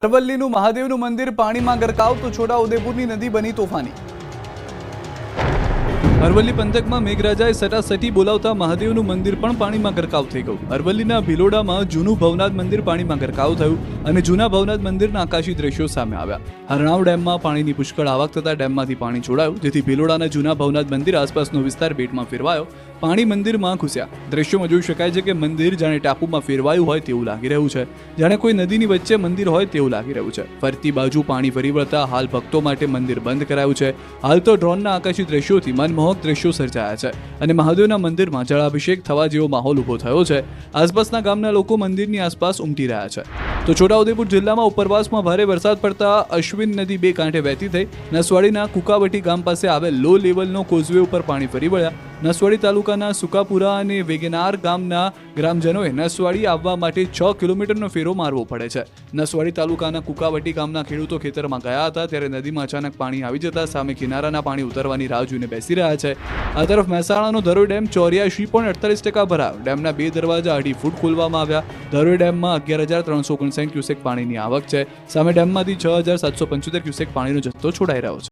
અરવલ્લીનું મહાદેવનું મંદિર પાણીમાં ગરકાવ તો છોટાઉદેપુરની નદી બની તોફાની। અરવલ્લી પંથકમાં મેઘરાજાએ સટાસટી બોલાવતા મહાદેવનું મંદિર પણ પાણીમાં ગરકાવ થઈ ગયું। અરવલ્લીના ભિલોડામાં જૂનું ભવનાથ મંદિર પાણીમાં ગરકાવ થયું અને જૂના ભવનાથ મંદિરના આકાશી દ્રશ્યો સામે આવ્યા। હરણાવ ડેમમાં પાણીની પુષ્કળ આવક થતા ડેમમાંથી પાણી છોડાયું, જેથી ભિલોડાના જૂના ભવનાથ મંદિર આસપાસનો વિસ્તાર બેટમાં ફેરવાયો। પાણી મંદિરમાં ઘૂસ્યા। દ્રશ્યોમાં જોઈ શકાય છે કે મંદિર જાણે ટાપુમાં ફેરવાયું હોય તેવું લાગી રહ્યું છે, જાણે કોઈ નદીની વચ્ચે મંદિર હોય તેવું લાગી રહ્યું છે। ફરતી બાજુ પાણી ફરી વળતા હાલ ભક્તો માટે મંદિર બંધ કરાયું છે। હાલ તો ડ્રોનના આકાશી દ્રશ્યોથી મનમોહક દ્રશ્યો સર્જાયા છે અને મહાદેવના મંદિરમાં જળાભિષેક થવા જેવો માહોલ ઊભો થયો છે। આસપાસના ગામના લોકો મંદિરની આસપાસ ઉમટી રહ્યા છે। તો છોટાઉદેપુર જિલ્લામાં ઉપરવાસમાં ભારે વરસાદ પડતા અશ્વિન નદી બે કાંઠે વહેતી થઈ નસવાડીના કુકાવટી ગામ પાસે આવેલ લો લેવલનો કોઝવે ઉપર પાણી ફરી વળ્યા। નસવાડી તાલુકાના સુકાપુરા અને વેગેનાર ગામના ગ્રામજનોએ નસવાડી આવવા માટે 6 કિલોમીટરનો ફેરો મારવો પડે છે। નસવાડી તાલુકાના કુકાવટી ગામના ખેડૂતો ખેતરમાં ગયા હતા ત્યારે નદીમાં અચાનક પાણી આવી જતા સામે કિનારાના પાણી ઉતરવાની રાહ જોઈને બેસી રહ્યા છે। આ તરફ મહેસાણાનો ધરોઈ ડેમ 84.48% ભરાયો। ડેમના 2 દરવાજા 2.5 ફૂટ ખોલવામાં આવ્યા। ધરોઈ ડેમમાં 11,359 ક્યુસેક પાણીની આવક છે, સામે ડેમમાંથી 6,775 ક્યુસેક પાણીનો જથ્થો છોડાઈ રહ્યો છે।